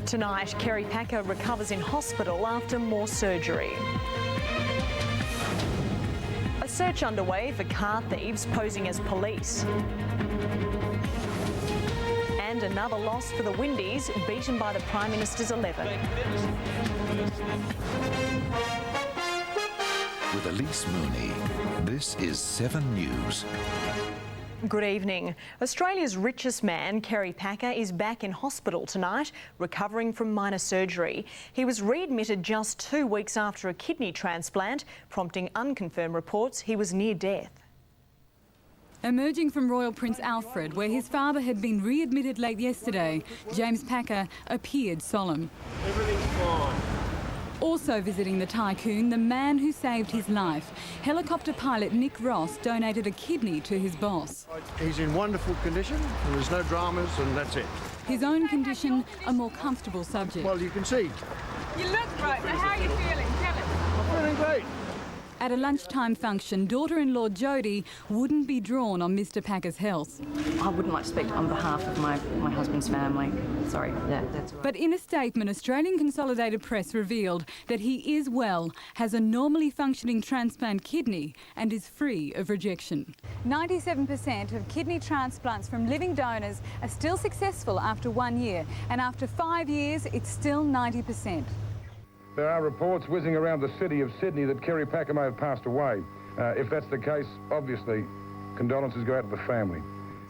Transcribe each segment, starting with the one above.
Tonight, Kerry Packer recovers in hospital after more surgery. A search underway for car thieves posing as police. And another loss for the Windies, beaten by the Prime Minister's 11. With Elise Mooney, this is 7 News. Good evening. Australia's richest man, Kerry Packer, is back in hospital tonight, recovering from minor surgery. He was readmitted just 2 weeks after a kidney transplant, prompting unconfirmed reports he was near death. Emerging from Royal Prince Alfred, where his father had been readmitted late yesterday, James Packer appeared solemn. Everything's fine. Also visiting the tycoon, the man who saved his life. Helicopter pilot Nick Ross donated a kidney to his boss. He's in wonderful condition, there's no dramas, and that's it. His own condition, a more comfortable subject. Well, you can see. You look great, but how are you feeling? Tell us. I'm feeling great. At a lunchtime function, daughter-in-law Jodie wouldn't be drawn on Mr Packer's health. I wouldn't like to speak on behalf of my husband's family. Sorry, that's all right. But in a statement, Australian Consolidated Press revealed that he is well, has a normally functioning transplant kidney and is free of rejection. 97% of kidney transplants from living donors are still successful after 1 year, and after 5 years, it's still 90%. There are reports whizzing around the city of Sydney that Kerry Packer may have passed away. If that's the case, obviously, condolences go out to the family.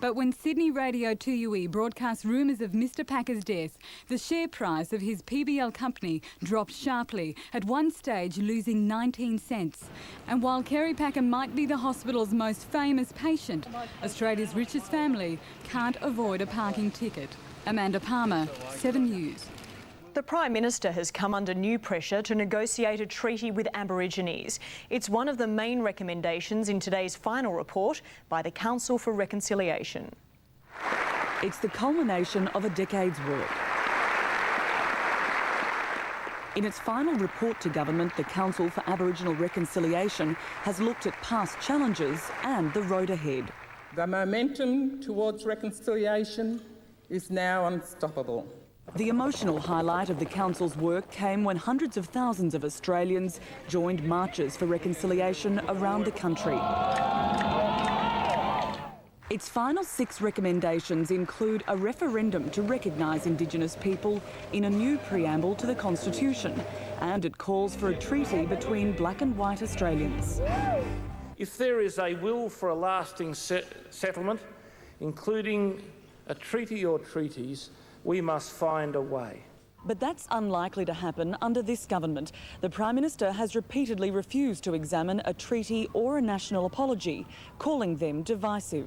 But when Sydney Radio 2UE broadcast rumours of Mr Packer's death, the share price of his PBL company dropped sharply, at one stage losing 19 cents. And while Kerry Packer might be the hospital's most famous patient, Australia's richest family can't avoid a parking ticket. Amanda Palmer, 7 News. The Prime Minister has come under new pressure to negotiate a treaty with Aborigines. It's one of the main recommendations in today's final report by the Council for Reconciliation. It's the culmination of a decade's work. In its final report to government, the Council for Aboriginal Reconciliation has looked at past challenges and the road ahead. The momentum towards reconciliation is now unstoppable. The emotional highlight of the Council's work came when hundreds of thousands of Australians joined marches for reconciliation around the country. Its final 6 recommendations include a referendum to recognise Indigenous people in a new preamble to the Constitution, and it calls for a treaty between black and white Australians. If there is a will for a lasting settlement, including a treaty or treaties, we must find a way. But that's unlikely to happen under this government. The Prime Minister has repeatedly refused to examine a treaty or a national apology, calling them divisive.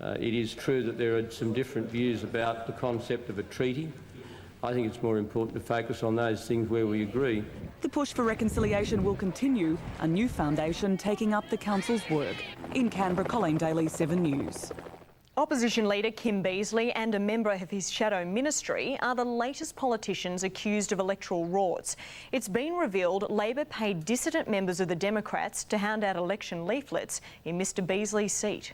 It is true that there are some different views about the concept of a treaty. I think it's more important to focus on those things where we agree. The push for reconciliation will continue, a new foundation taking up the Council's work. In Canberra, Colleen Daly, 7 News. Opposition leader Kim Beazley and a member of his shadow ministry are the latest politicians accused of electoral rorts. It's been revealed Labor paid dissident members of the Democrats to hand out election leaflets in Mr Beazley's seat.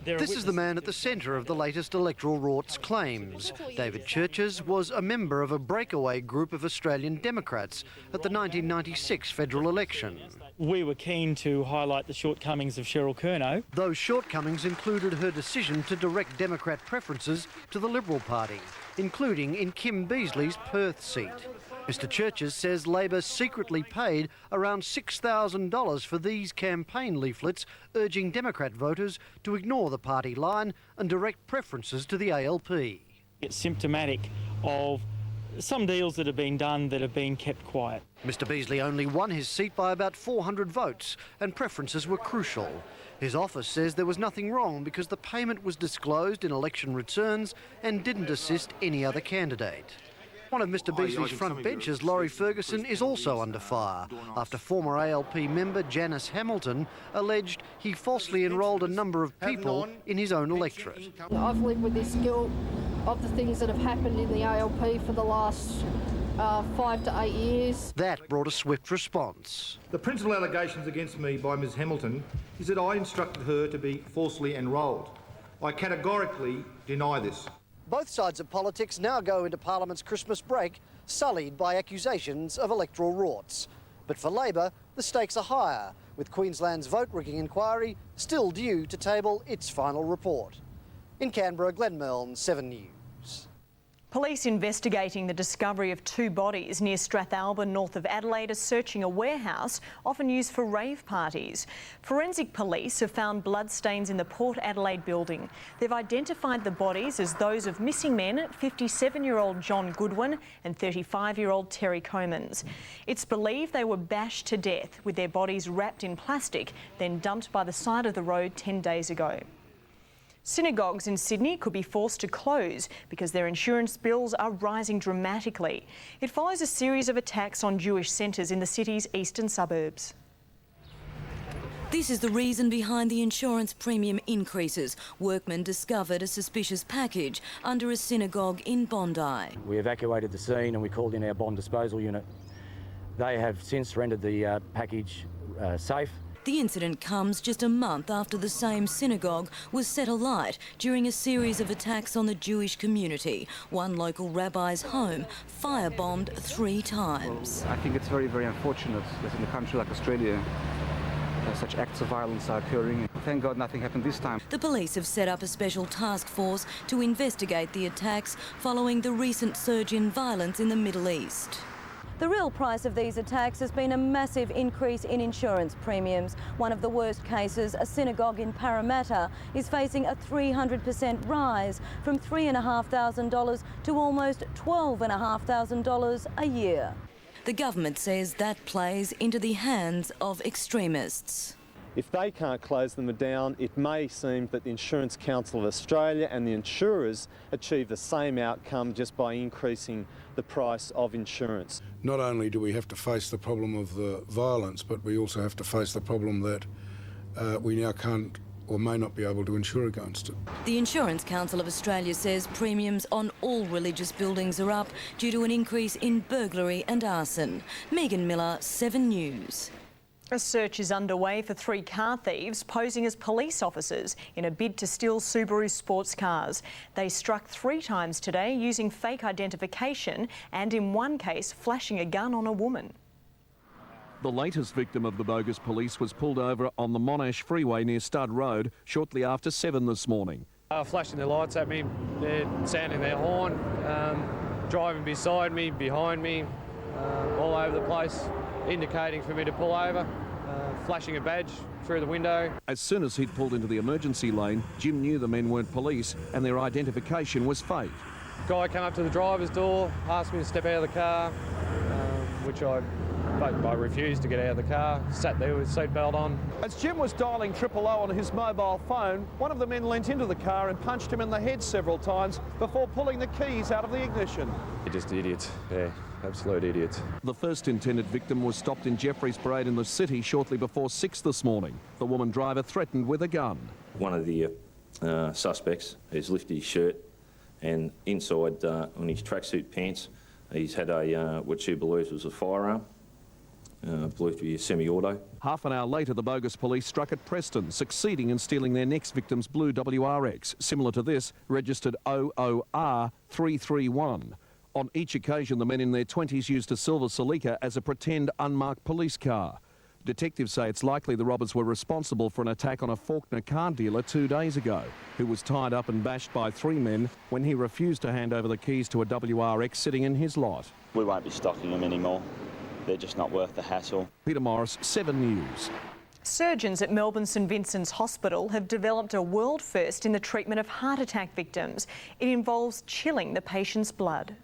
This is the man at the centre of the latest electoral rorts claims. David Churches was a member of a breakaway group of Australian Democrats at the 1996 federal election. We were keen to highlight the shortcomings of Cheryl Curnow. Those shortcomings included her decision to direct Democrat preferences to the Liberal Party, including in Kim Beazley's Perth seat. Mr Churches says Labor secretly paid around $6,000 for these campaign leaflets urging Democrat voters to ignore the party line and direct preferences to the ALP. It's symptomatic of some deals that have been done that have been kept quiet. Mr Beazley only won his seat by about 400 votes and preferences were crucial. His office says there was nothing wrong because the payment was disclosed in election returns and didn't assist any other candidate. One of Mr Beazley's front benches, Laurie Ferguson, is also under fire after former ALP member Janice Hamilton alleged he falsely enrolled a number of people in his own electorate. I've lived with this guilt of the things that have happened in the ALP for the last 5 to 8 years. That brought a swift response. The principal allegations against me by Ms Hamilton is that I instructed her to be falsely enrolled. I categorically deny this. Both sides of politics now go into Parliament's Christmas break sullied by accusations of electoral rorts. But for Labor, the stakes are higher, with Queensland's vote-rigging inquiry still due to table its final report. In Canberra, Glenn Milne, 7 News. Police investigating the discovery of 2 bodies near Strathalbyn, north of Adelaide, are searching a warehouse often used for rave parties. Forensic police have found bloodstains in the Port Adelaide building. They've identified the bodies as those of missing men 57-year-old John Goodwin and 35-year-old Terry Comans. It's believed they were bashed to death with their bodies wrapped in plastic, then dumped by the side of the road 10 days ago. Synagogues in Sydney could be forced to close because their insurance bills are rising dramatically. It follows a series of attacks on Jewish centres in the city's eastern suburbs. This is the reason behind the insurance premium increases. Workmen discovered a suspicious package under a synagogue in Bondi. We evacuated the scene and we called in our bomb disposal unit. They have since rendered the package safe. The incident comes just a month after the same synagogue was set alight during a series of attacks on the Jewish community. One local rabbi's home firebombed 3 times. I think it's very, very unfortunate that in a country like Australia, such acts of violence are occurring. Thank God nothing happened this time. The police have set up a special task force to investigate the attacks following the recent surge in violence in the Middle East. The real price of these attacks has been a massive increase in insurance premiums. One of the worst cases, a synagogue in Parramatta, is facing a 300% rise from $3,500 to almost $12,500 a year. The government says that plays into the hands of extremists. If they can't close them down, it may seem that the Insurance Council of Australia and the insurers achieve the same outcome just by increasing the price of insurance. Not only do we have to face the problem of the violence, but we also have to face the problem that we now can't or may not be able to insure against it. The Insurance Council of Australia says premiums on all religious buildings are up due to an increase in burglary and arson. Megan Miller, 7 News. A search is underway for 3 car thieves posing as police officers in a bid to steal Subaru sports cars. They struck 3 times today using fake identification and, in one case, flashing a gun on a woman. The latest victim of the bogus police was pulled over on the Monash Freeway near Stud Road shortly after 7 this morning. Flashing their lights at me, they're sounding their horn, driving beside me, behind me, all over the place, indicating for me to pull over, flashing a badge through the window. As soon as he'd pulled into the emergency lane, Jim knew the men weren't police and their identification was fake. Guy came up to the driver's door, asked me to step out of the car, which I refused to get out of the car, sat there with seatbelt on. As Jim was dialing 000 on his mobile phone, one of the men leant into the car and punched him in the head several times before pulling the keys out of the ignition. They're just idiots, yeah, absolute idiots. The first intended victim was stopped in Jeffreys Parade in the city shortly before 6 this morning. The woman driver threatened with a gun. One of the suspects has lifted his shirt and inside on his tracksuit pants he's had a what she believes was a firearm. Believed to be a semi-auto. Half an hour later, the bogus police struck at Preston, succeeding in stealing their next victim's blue WRX, similar to this, registered OOR331. On each occasion, the men in their 20s used a silver Celica as a pretend unmarked police car. Detectives say it's likely the robbers were responsible for an attack on a Faulkner car dealer 2 days ago, who was tied up and bashed by 3 men when he refused to hand over the keys to a WRX sitting in his lot. We won't be stocking them anymore. They're just not worth the hassle. Peter Morris, 7 News. Surgeons at Melbourne St Vincent's Hospital have developed a world first in the treatment of heart attack victims. It involves chilling the patient's blood.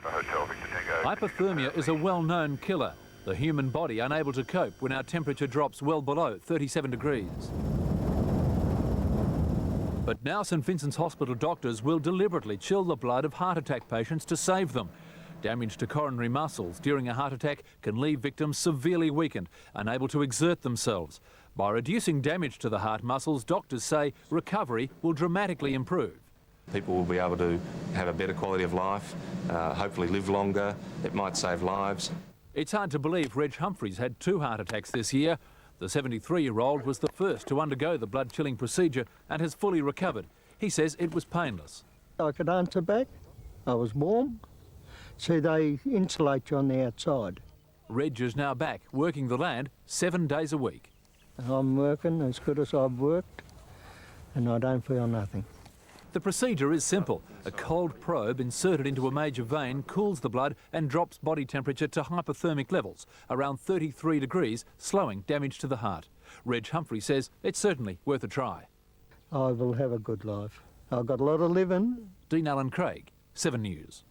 Hypothermia is a well-known killer. The human body unable to cope when our temperature drops well below 37 degrees. But now St Vincent's Hospital doctors will deliberately chill the blood of heart attack patients to save them. Damage to coronary muscles during a heart attack can leave victims severely weakened, unable to exert themselves. By reducing damage to the heart muscles, doctors say recovery will dramatically improve. People will be able to have a better quality of life, hopefully live longer. It might save lives. It's hard to believe Reg Humphreys had 2 heart attacks this year. The 73-year-old was the first to undergo the blood-chilling procedure and has fully recovered. He says it was painless. I could answer back. I was warm. So they insulate you on the outside. Reg is now back, working the land 7 days a week. I'm working as good as I've worked, and I don't feel nothing. The procedure is simple. A cold probe inserted into a major vein cools the blood and drops body temperature to hypothermic levels, around 33 degrees, slowing damage to the heart. Reg Humphrey says it's certainly worth a try. I will have a good life. I've got a lot of living. Dean Allen Craig, 7 News.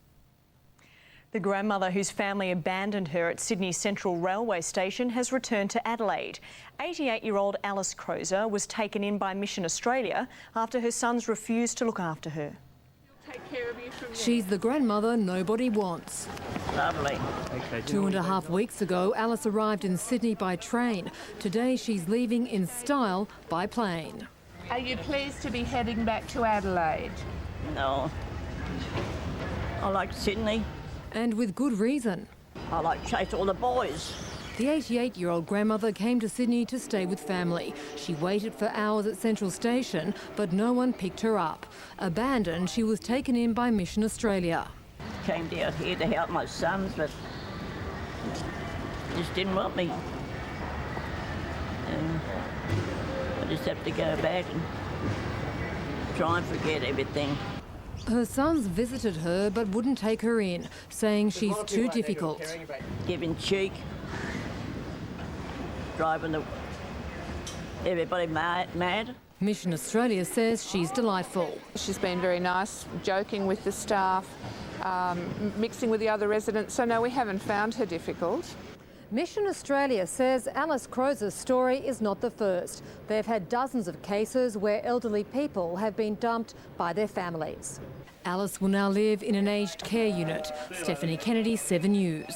The grandmother whose family abandoned her at Sydney Central Railway Station has returned to Adelaide. 88-year-old Alice Crozer was taken in by Mission Australia after her sons refused to look after her. She's the grandmother nobody wants. Lovely. 2.5 weeks ago, Alice arrived in Sydney by train. Today, she's leaving in style by plane. Are you pleased to be heading back to Adelaide? No. I like Sydney. And with good reason. I like to chase all the boys. The 88-year-old grandmother came to Sydney to stay with family. She waited for hours at Central Station, but no one picked her up. Abandoned, she was taken in by Mission Australia. Came down here to help my sons, but just didn't want me. And I just have to go back and try and forget everything. Her sons visited her but wouldn't take her in, saying she's too difficult. Giving cheek, driving everybody mad. Mission Australia says she's delightful. She's been very nice, joking with the staff, mixing with the other residents, so no, we haven't found her difficult. Mission Australia says Alice Crozer's story is not the first. They've had dozens of cases where elderly people have been dumped by their families. Alice will now live in an aged care unit. Stephanie Kennedy, 7 News.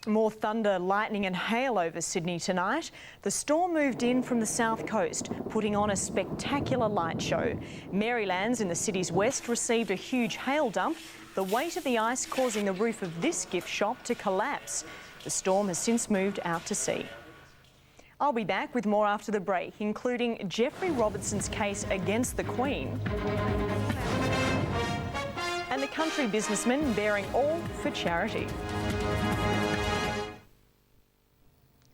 More thunder, lightning and hail over Sydney tonight. The storm moved in from the south coast, putting on a spectacular light show. Marylands in the city's west received a huge hail dump, the weight of the ice causing the roof of this gift shop to collapse. The storm has since moved out to sea. I'll be back with more after the break, including Jeffrey Robertson's case against the Queen and the country businessman bearing all for charity.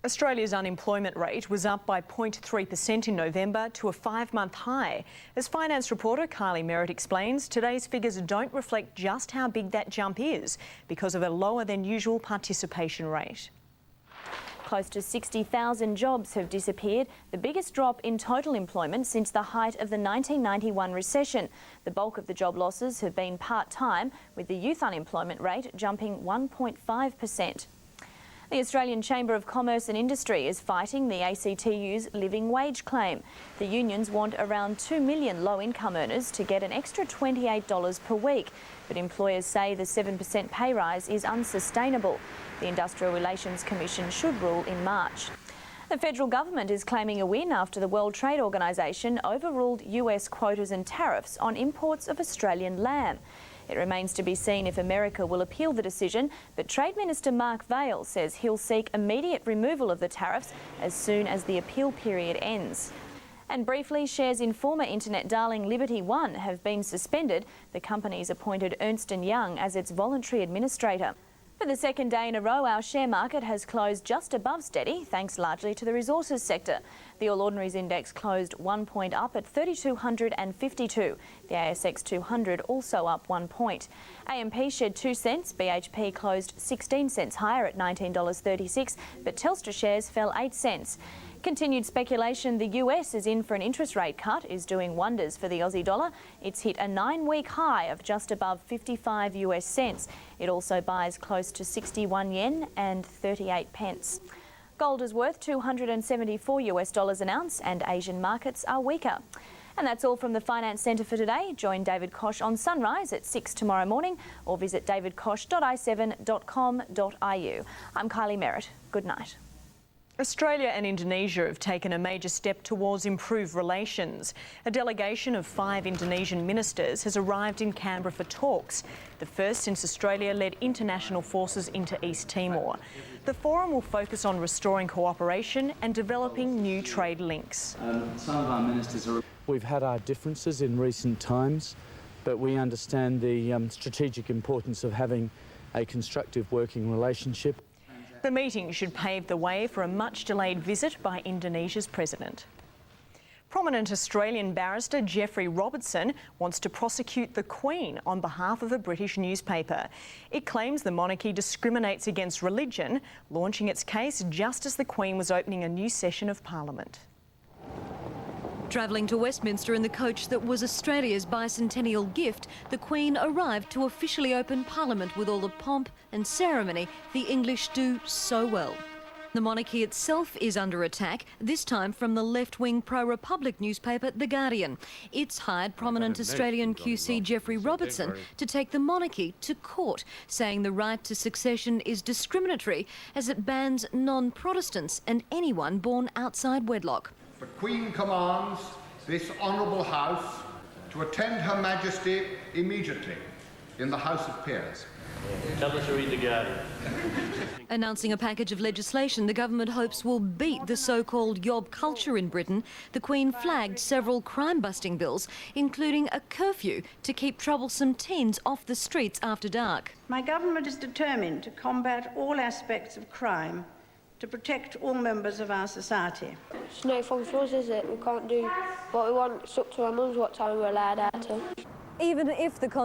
Australia's unemployment rate was up by 0.3% in November to a 5-month high. As finance reporter Kylie Merritt explains, today's figures don't reflect just how big that jump is because of a lower than usual participation rate. Close to 60,000 jobs have disappeared, the biggest drop in total employment since the height of the 1991 recession. The bulk of the job losses have been part-time, with the youth unemployment rate jumping 1.5%. The Australian Chamber of Commerce and Industry is fighting the ACTU's living wage claim. The unions want around 2 million low-income earners to get an extra $28 per week, but employers say the 7% pay rise is unsustainable. The Industrial Relations Commission should rule in March. The federal government is claiming a win after the World Trade Organisation overruled US quotas and tariffs on imports of Australian lamb. It remains to be seen if America will appeal the decision, but Trade Minister Mark Vaile says he'll seek immediate removal of the tariffs as soon as the appeal period ends. And briefly, shares in former internet darling Liberty One have been suspended. The company's appointed Ernst & Young as its voluntary administrator. For the second day in a row, our share market has closed just above steady, thanks largely to the resources sector. The All Ordinaries Index closed 1 point up at 3,252. The ASX 200 also up 1 point. AMP shed 2 cents, BHP closed 16 cents higher at $19.36, but Telstra shares fell 8 cents. Continued speculation the US is in for an interest rate cut is doing wonders for the Aussie dollar. It's hit a 9-week high of just above 55 US cents. It also buys close to 61 yen and 38 pence. Gold is worth $274 US an ounce and Asian markets are weaker. And that's all from the Finance Centre for today. Join David Koch on Sunrise at 6 tomorrow morning or visit davidkoch.i7.com.au. I'm Kylie Merritt. Good night. Australia and Indonesia have taken a major step towards improved relations. A delegation of 5 Indonesian ministers has arrived in Canberra for talks, the first since Australia led international forces into East Timor. The forum will focus on restoring cooperation and developing new trade links. Some of our ministers are... We've had our differences in recent times, but we understand the strategic importance of having a constructive working relationship. The meeting should pave the way for a much-delayed visit by Indonesia's president. Prominent Australian barrister Geoffrey Robertson wants to prosecute the Queen on behalf of a British newspaper. It claims the monarchy discriminates against religion, launching its case just as the Queen was opening a new session of Parliament. Travelling to Westminster in the coach that was Australia's bicentennial gift, the Queen arrived to officially open Parliament with all the pomp and ceremony the English do so well. The monarchy itself is under attack, this time from the left-wing pro-Republic newspaper The Guardian. It's hired prominent Australian QC Geoffrey Robertson to take the monarchy to court, saying the right to succession is discriminatory as it bans non-Protestants and anyone born outside wedlock. The Queen commands this Honourable House to attend Her Majesty immediately in the House of Peers. Tell us to read The Guardian. Announcing a package of legislation the government hopes will beat the so-called yob culture in Britain, the Queen flagged several crime-busting bills, including a curfew to keep troublesome teens off the streets after dark. My government is determined to combat all aspects of crime to protect all members of our society. It's no fun for us, is it? We can't do what we want. It's up to our mums what time we're allowed out to. Even if the